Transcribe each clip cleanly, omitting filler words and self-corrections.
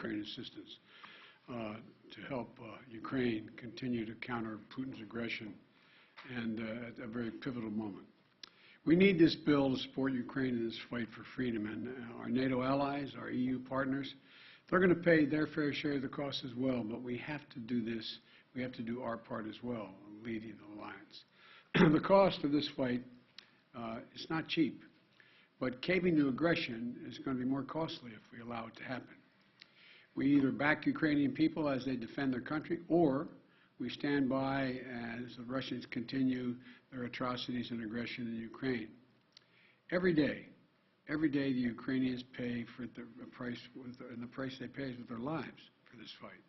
Ukraine assistance to help Ukraine continue to counter Putin's aggression, and at a very pivotal moment. We need this bill to support Ukraine in this fight for freedom, and our NATO allies, our EU partners, they're going to pay their fair share of the cost as well, but we have to do this. We have to do our part as well, leading the alliance. The cost of this fight is not cheap, but caving to aggression is going to be more costly if we allow it to happen. We either back Ukrainian people as they defend their country, or we stand by as the Russians continue their atrocities and aggression in Ukraine. Every day the Ukrainians pay for the price, and the price they pay is with their lives for this fight.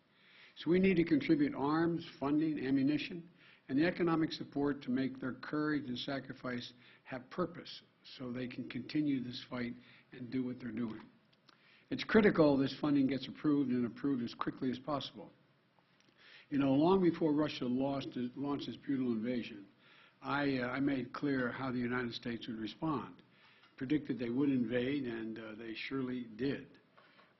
So we need to contribute arms, funding, ammunition, and the economic support to make their courage and sacrifice have purpose so they can continue this fight and do what they're doing. It's critical this funding gets approved, and approved as quickly as possible. You know, long before Russia launched its brutal invasion, I made clear how the United States would respond. Predicted they would invade, and they surely did.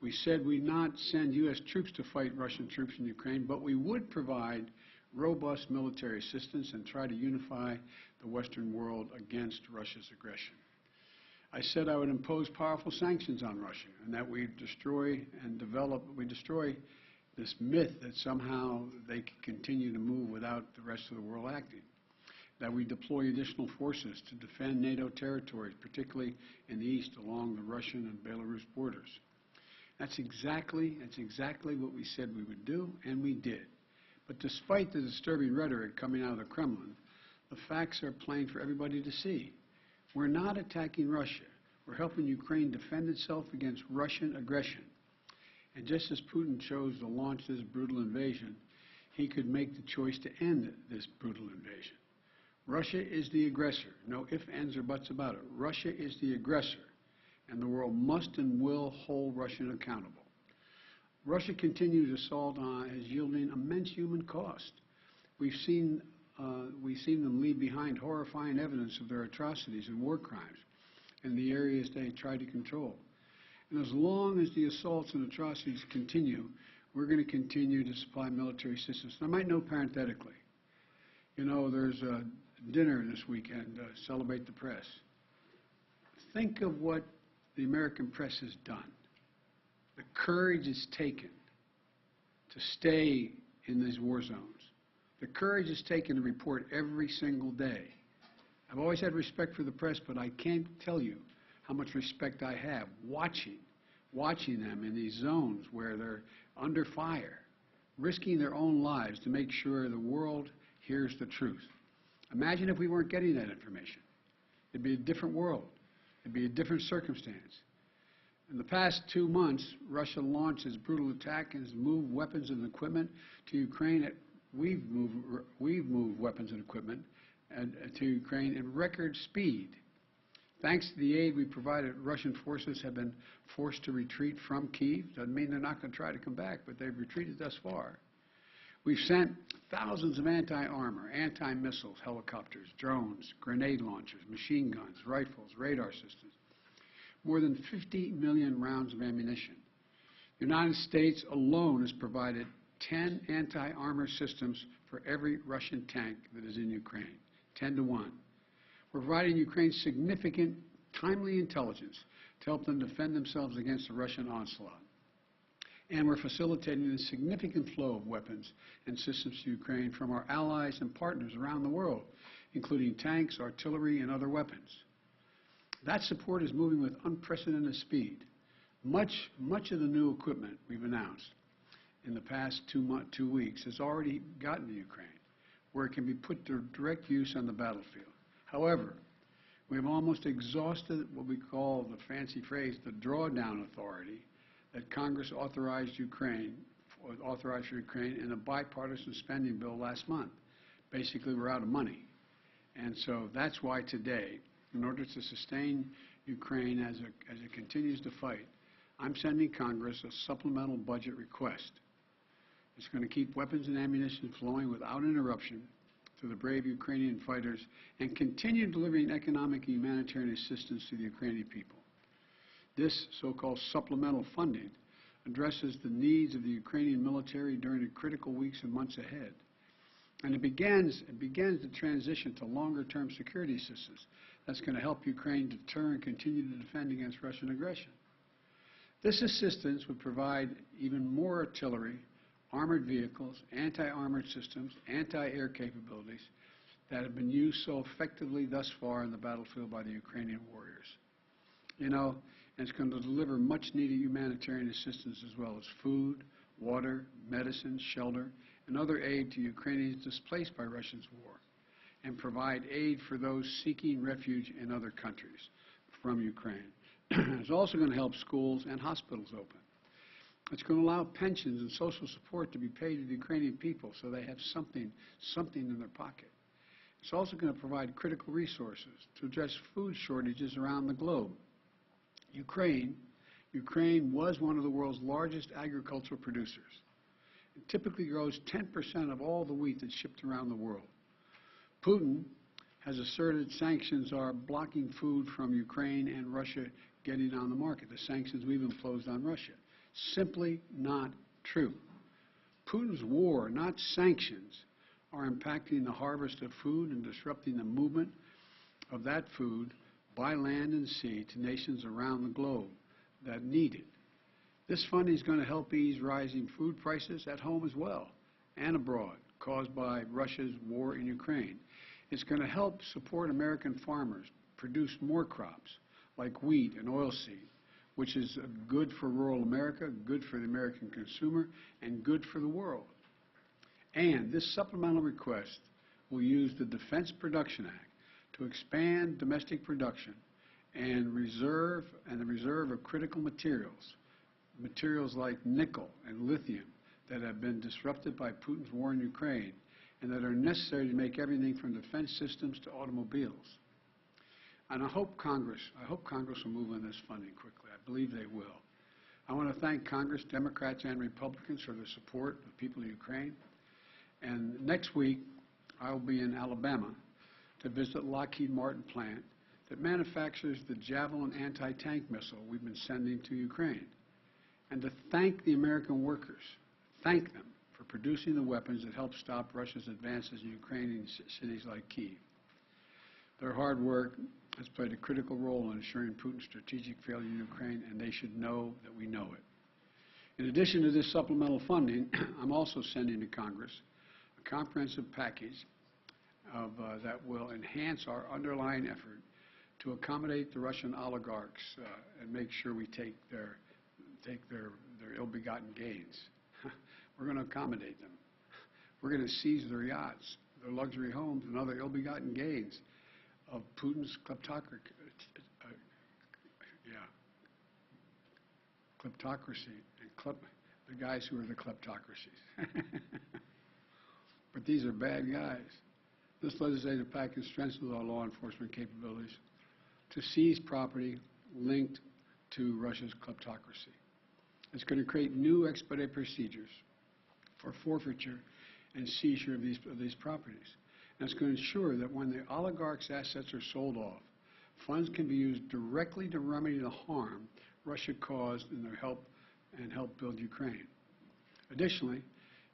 We said we'd not send U.S. troops to fight Russian troops in Ukraine, but we would provide robust military assistance and try to unify the Western world against Russia's aggression. I said I would impose powerful sanctions on Russia, and that we'd destroy this myth that somehow they could continue to move without the rest of the world acting. That we deploy additional forces to defend NATO territories, particularly in the east along the Russian and Belarus borders. That's exactly what we said we would do, and we did. But despite the disturbing rhetoric coming out of the Kremlin, the facts are plain for everybody to see. We're not attacking Russia. We're helping Ukraine defend itself against Russian aggression. And just as Putin chose to launch this brutal invasion, he could make the choice to end this brutal invasion. Russia is the aggressor. No ifs, ands, or buts about it. Russia is the aggressor, and the world must and will hold Russia accountable. Russia's continued assault is yielding immense human cost. We've seen them leave behind horrifying evidence of their atrocities and war crimes in the areas they try to control. And as long as the assaults and atrocities continue, we're going to continue to supply military assistance. And I might note parenthetically, you know, there's a dinner this weekend, Celebrate the Press. Think of what the American press has done. The courage it's taken to stay in these war zones. The courage it's taken to report every single day. I've always had respect for the press, but I can't tell you how much respect I have watching them in these zones where they're under fire, risking their own lives to make sure the world hears the truth. Imagine if we weren't getting that information. It'd be a different world. It'd be a different circumstance. In the past 2 months, Russia launched its brutal attack and has moved weapons and equipment to Ukraine. We've moved weapons and equipment to Ukraine in record speed. Thanks to the aid we provided, Russian forces have been forced to retreat from Kyiv. Doesn't mean they're not going to try to come back, but they've retreated thus far. We've sent thousands of anti-armor, anti-missiles, helicopters, drones, grenade launchers, machine guns, rifles, radar systems. More than 50 million rounds of ammunition. The United States alone has provided 10 anti-armor systems for every Russian tank that is in Ukraine, 10 to 1. We're providing Ukraine significant, timely intelligence to help them defend themselves against the Russian onslaught. And we're facilitating a significant flow of weapons and systems to Ukraine from our allies and partners around the world, including tanks, artillery, and other weapons. That support is moving with unprecedented speed. Much of the new equipment we've announced in the past 2 weeks has already gotten to Ukraine, where it can be put to direct use on the battlefield. However, we have almost exhausted what we call, the fancy phrase, the drawdown authority that Congress authorized for Ukraine in a bipartisan spending bill last month. Basically, we're out of money. And so that's why today, in order to sustain Ukraine as it continues to fight, I'm sending Congress a supplemental budget request. It's going to keep weapons and ammunition flowing without interruption to the brave Ukrainian fighters and continue delivering economic and humanitarian assistance to the Ukrainian people. This so-called supplemental funding addresses the needs of the Ukrainian military during the critical weeks and months ahead. And it begins the transition to longer-term security assistance that's going to help Ukraine deter and continue to defend against Russian aggression. This assistance would provide even more artillery, armored vehicles, anti-armored systems, anti-air capabilities that have been used so effectively thus far in the battlefield by the Ukrainian warriors. You know, and it's going to deliver much-needed humanitarian assistance as well as food, water, medicine, shelter, and other aid to Ukrainians displaced by Russia's war, and provide aid for those seeking refuge in other countries from Ukraine. It's also going to help schools and hospitals open. It's going to allow pensions and social support to be paid to the Ukrainian people so they have something in their pocket. It's also going to provide critical resources to address food shortages around the globe. Ukraine was one of the world's largest agricultural producers. It typically grows 10% of all the wheat that's shipped around the world. Putin has asserted sanctions are blocking food from Ukraine and Russia getting on the market, the sanctions we've imposed on Russia. Simply not true. Putin's war, not sanctions, are impacting the harvest of food and disrupting the movement of that food by land and sea to nations around the globe that need it. This funding is going to help ease rising food prices at home as well and abroad caused by Russia's war in Ukraine. It's going to help support American farmers produce more crops like wheat and oilseed, which is good for rural America, good for the American consumer, and good for the world. And this supplemental request will use the Defense Production Act to expand domestic production and the reserve of critical materials like nickel and lithium that have been disrupted by Putin's war in Ukraine and that are necessary to make everything from defense systems to automobiles. And I hope Congress will move on this funding quickly. I believe they will. I want to thank Congress, Democrats and Republicans, for their support of the people of Ukraine. And next week, I will be in Alabama to visit Lockheed Martin plant that manufactures the Javelin anti-tank missile we've been sending to Ukraine, and to thank the American workers, thank them for producing the weapons that help stop Russia's advances in Ukrainian cities like Kyiv. Their hard work has played a critical role in ensuring Putin's strategic failure in Ukraine, and they should know that we know it. In addition to this supplemental funding, I'm also sending to Congress a comprehensive package that will enhance our underlying effort to accommodate the Russian oligarchs and make sure we take their ill-begotten gains. We're going to accommodate them. We're going to seize their yachts, their luxury homes, and other ill-begotten gains of Putin's kleptocracy. And the guys who are the kleptocracies. But these are bad guys. This legislative package strengthens our law enforcement capabilities to seize property linked to Russia's kleptocracy. It's going to create new expedited procedures for forfeiture and seizure of these properties. And it's going to ensure that when the oligarchs' assets are sold off, funds can be used directly to remedy the harm Russia caused in their help build Ukraine. Additionally,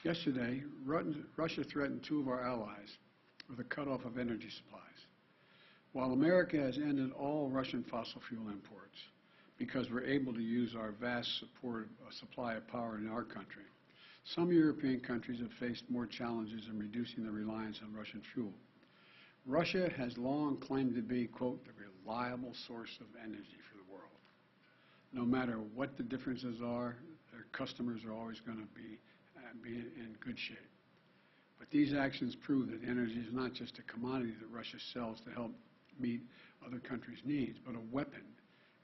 yesterday, Russia threatened two of our allies with a cutoff of energy supplies. While America has ended all Russian fossil fuel imports because we're able to use our vast supply of power in our country, some European countries have faced more challenges in reducing their reliance on Russian fuel. Russia has long claimed to be, quote, the reliable source of energy for the world. No matter what the differences are, their customers are always going to be in good shape. But these actions prove that energy is not just a commodity that Russia sells to help meet other countries' needs, but a weapon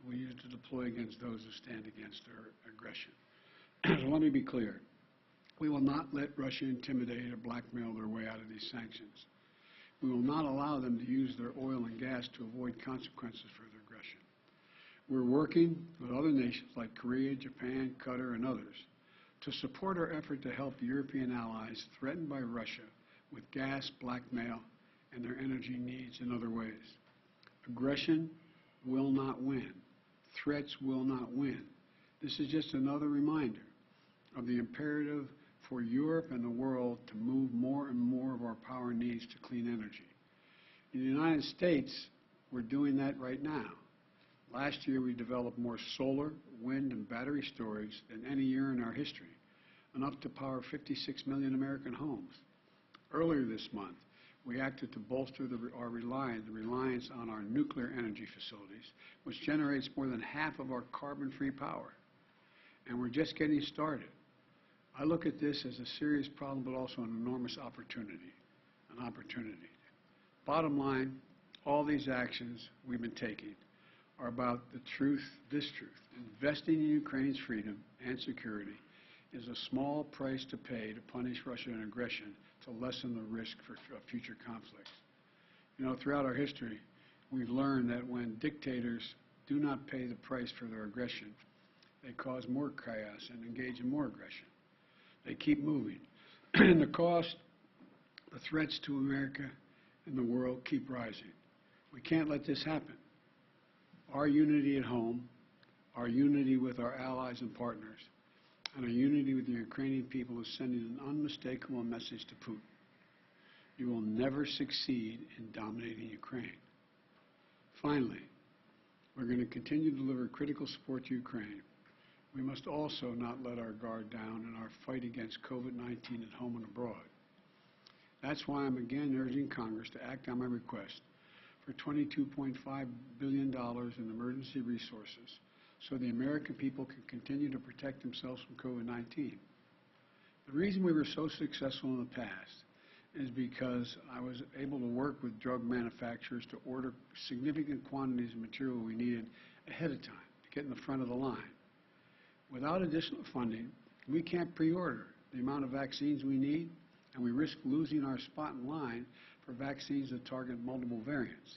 we use to deploy against those who stand against their aggression. So let me be clear. We will not let Russia intimidate or blackmail their way out of these sanctions. We will not allow them to use their oil and gas to avoid consequences for their aggression. We're working with other nations like Korea, Japan, Qatar, and others to support our effort to help European allies threatened by Russia with gas, blackmail, and their energy needs in other ways. Aggression will not win. Threats will not win. This is just another reminder of the imperative for Europe and the world to move more and more of our power needs to clean energy. In the United States, we're doing that right now. Last year, we developed more solar, wind, and battery storage than any year in our history, enough to power 56 million American homes. Earlier this month, we acted to bolster the reliance on our nuclear energy facilities, which generates more than half of our carbon-free power. And we're just getting started. I look at this as a serious problem, but also an enormous opportunity, Bottom line, all these actions we've been taking are about this truth. Investing in Ukraine's freedom and security is a small price to pay to punish Russian aggression to lessen the risk for future conflicts. You know, throughout our history, we've learned that when dictators do not pay the price for their aggression, they cause more chaos and engage in more aggression. They keep moving. And the cost, the threats to America and the world keep rising. We can't let this happen. Our unity at home, our unity with our allies and partners, and our unity with the Ukrainian people is sending an unmistakable message to Putin. You will never succeed in dominating Ukraine. Finally, we're going to continue to deliver critical support to Ukraine. We must also not let our guard down in our fight against COVID-19 at home and abroad. That's why I'm again urging Congress to act on my request for $22.5 billion in emergency resources so the American people can continue to protect themselves from COVID-19. The reason we were so successful in the past is because I was able to work with drug manufacturers to order significant quantities of material we needed ahead of time to get in the front of the line. Without additional funding, we can't pre-order the amount of vaccines we need, and we risk losing our spot in line for vaccines that target multiple variants.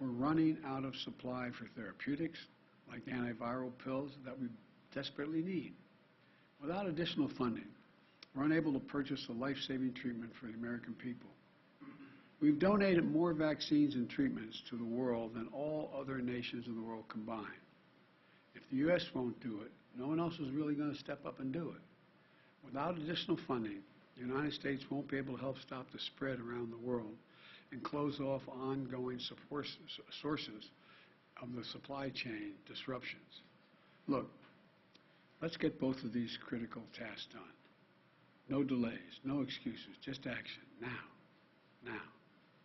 We're running out of supply for therapeutics, like antiviral pills that we desperately need. Without additional funding, we're unable to purchase a life-saving treatment for the American people. We've donated more vaccines and treatments to the world than all other nations in the world combined. If the U.S. won't do it, no one else is really going to step up and do it. Without additional funding, the United States won't be able to help stop the spread around the world and close off ongoing sources of the supply chain disruptions. Look, let's get both of these critical tasks done. No delays, no excuses, just action, now.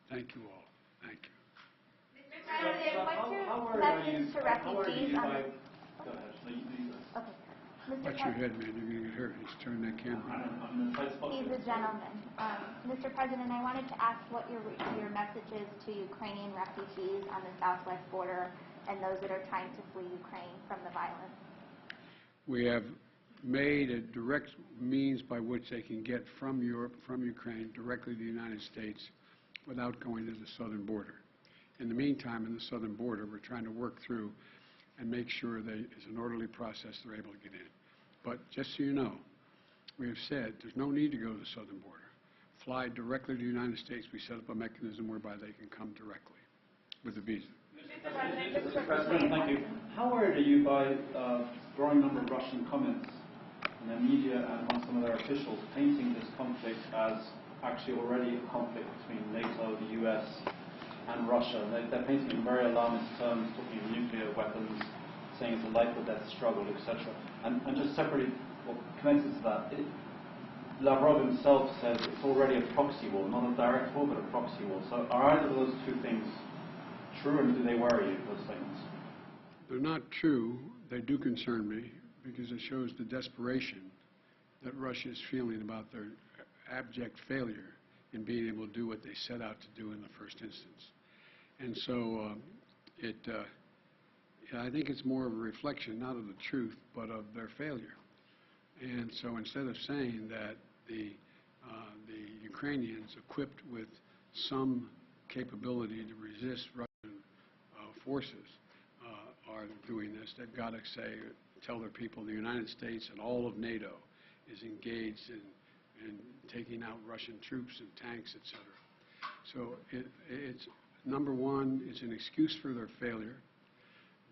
Thank you all. Thank you. Mr. President, what's your message to refugees on the... Go ahead. Okay. Watch your head, man. You're going to get hurt. He's turning that camera on. He's a gentleman. Mr. President, I wanted to ask what your message is to Ukrainian refugees on the southwest border and those that are trying to flee Ukraine from the violence. We have made a direct means by which they can get from Europe, from Ukraine, directly to the United States without going to the southern border. In the meantime, in the southern border, we're trying to work through and make sure that it's an orderly process they're able to get in. But just so you know, we have said there's no need to go to the southern border. Fly directly to the United States. We set up a mechanism whereby they can come directly with a visa. Mr. President, thank you. How worried are you by a growing number of Russian comments in the media and among some of their officials painting this conflict as actually already a conflict between NATO, the US, and Russia? They're painting in very alarmist terms, talking of nuclear weapons, saying it's a life or death struggle, etc. And just separately, well, connected to that, Lavrov himself says it's already a proxy war, not a direct war, but a proxy war. So are either of those two things true, and do they worry you, those statements? They're not true. They do concern me because it shows the desperation that Russia is feeling about their abject failure in being able to do what they set out to do in the first instance. And so I think it's more of a reflection, not of the truth, but of their failure. And so instead of saying that the Ukrainians equipped with some capability to resist Russian forces are doing this, they've got to tell their people the United States and all of NATO is engaged in taking out Russian troops and tanks, etc. So it's number one, it's an excuse for their failure.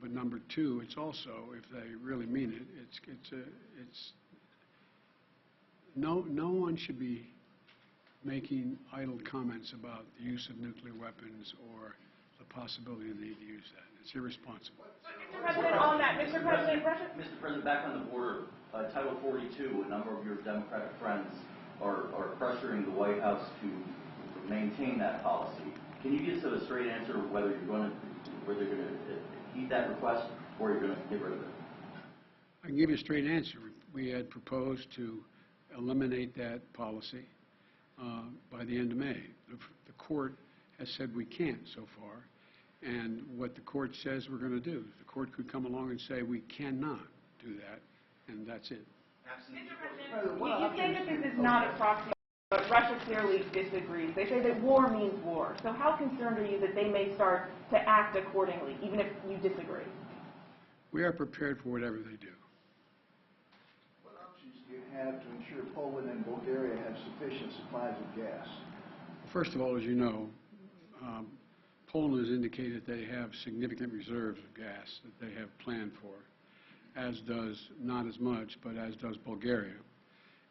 But number two, it's also, if they really mean it, no one should be making idle comments about the use of nuclear weapons or the possibility of the need to use that. It's irresponsible. Mr. President, on that, Mr. President, Mr. President, back on the border, Title 42, a number of your Democratic friends are pressuring the White House to maintain that policy. Can you give us a straight answer whether you're going to heed that request or you're going to get rid of it? I can give you a straight answer. We had proposed to eliminate that policy by the end of May. The court has said we can't so far, and what the court says we're going to do. The court could come along and say we cannot do that, and that's it. Mr. President, you say that this is not a proxy, but Russia clearly disagrees. They say that war means war. So how concerned are you that they may start to act accordingly, even if you disagree? We are prepared for whatever they do. What options do you have to ensure Poland and Bulgaria have sufficient supplies of gas? First of all, as you know, Poland has indicated they have significant reserves of gas that they have planned for, as does, not as much, but as does Bulgaria.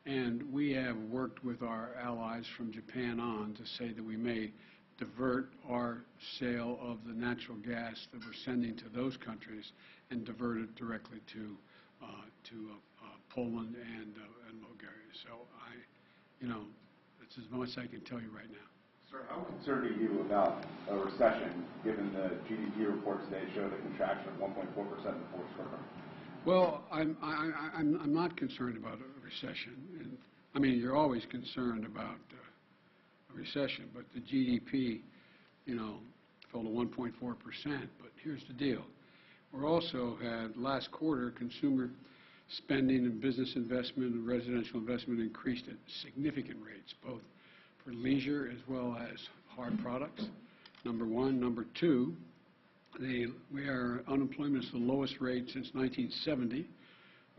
And we have worked with our allies from Japan on to say that we may divert our sale of the natural gas that we're sending to those countries and divert it directly to Poland and Bulgaria. So that's as much as I can tell you right now. Sir, how concerned are you about a recession, given the GDP report today showed a contraction of 1.4% in the fourth quarter? Well, I'm not concerned about a recession. And, I mean, you're always concerned about a recession, but the GDP, fell to 1.4%. But here's the deal: we're also had last quarter consumer spending and business investment and residential investment increased at significant rates, both for leisure as well as hard products. Number one. Number two, unemployment is the lowest rate since 1970.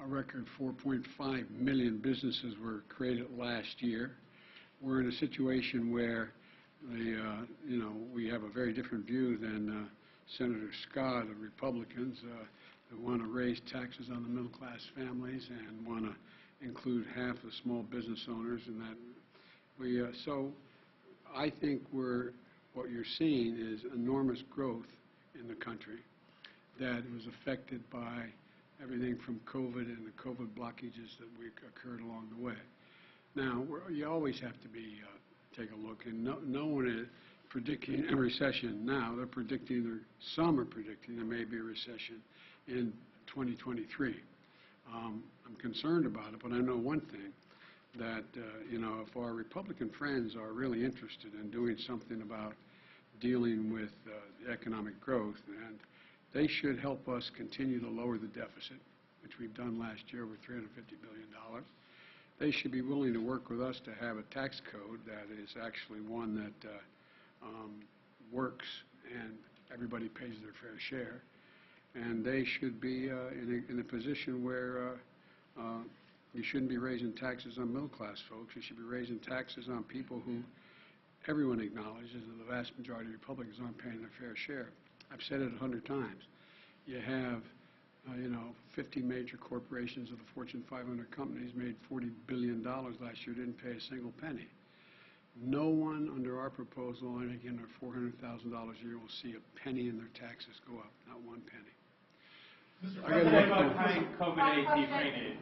A record 4.5 million businesses were created last year. We're in a situation where we have a very different view than Senator Scott of Republicans that want to raise taxes on the middle-class families and want to include half the small business owners, and that so I think what you're seeing is enormous growth in the country that was affected by everything from COVID and the COVID blockages that occurred along the way. Now, you always have to take a look, and no one is predicting a recession now. Some are predicting there may be a recession in 2023. I'm concerned about it, but I know one thing, that if our Republican friends are really interested in doing something about dealing with the economic growth, and they should help us continue to lower the deficit, which we've done last year with $350 billion. They should be willing to work with us to have a tax code that is actually one that works and everybody pays their fair share. And they should be in a position where you shouldn't be raising taxes on middle-class folks. You should be raising taxes on people who everyone acknowledges that the vast majority of Republicans aren't paying their fair share. I've said it 100 times. You have, 50 major corporations of the Fortune 500 companies made $40 billion last year, didn't pay a single penny. No one under our proposal, and again, their $400,000 a year, will see a penny in their taxes go up, not one penny. Mr. President, about tying COVID aid to Ukraine aid.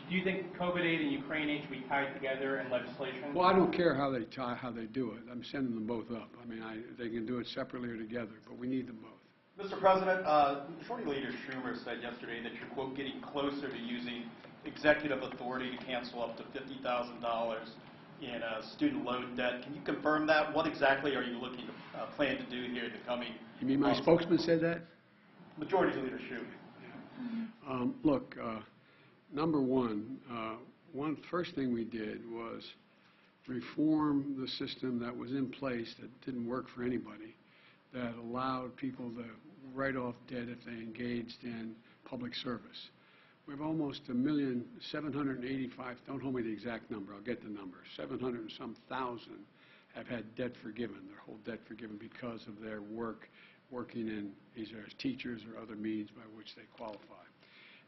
Do you think COVID aid and Ukraine aid should be tied together in legislation? Well, I don't care how they do it. I'm sending them both up. I mean, they can do it separately or together, but we need them both. Mr. President, Majority Leader Schumer said yesterday that you're, quote, getting closer to using executive authority to cancel up to $50,000 in student loan debt. Can you confirm that? What exactly are you looking to plan to do here in the coming months? You mean my spokesman said that? Majority Leader Schumer. Look, number one, first thing we did was reform the system that was in place that didn't work for anybody, that allowed people to write off debt if they engaged in public service. We have almost 1,785,000, don't hold me the exact number, I'll get the number, 700 and some thousand have had debt forgiven, their whole debt forgiven because of their work working in either as teachers or other means by which they qualify.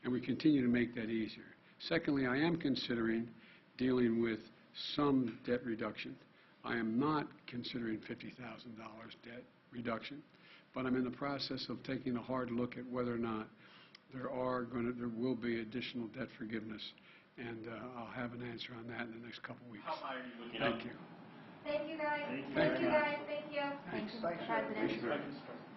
And we continue to make that easier. Secondly, I am considering dealing with some debt reduction. I am not considering $50,000 debt reduction, but I'm in the process of taking a hard look at whether or not there will be additional debt forgiveness, and I'll have an answer on that in the next couple weeks. How high are you looking Thank at? you. Thank you, guys. Thank you Thank very you, much. guys. Thank you. Thank you, Mr. President. Appreciate it.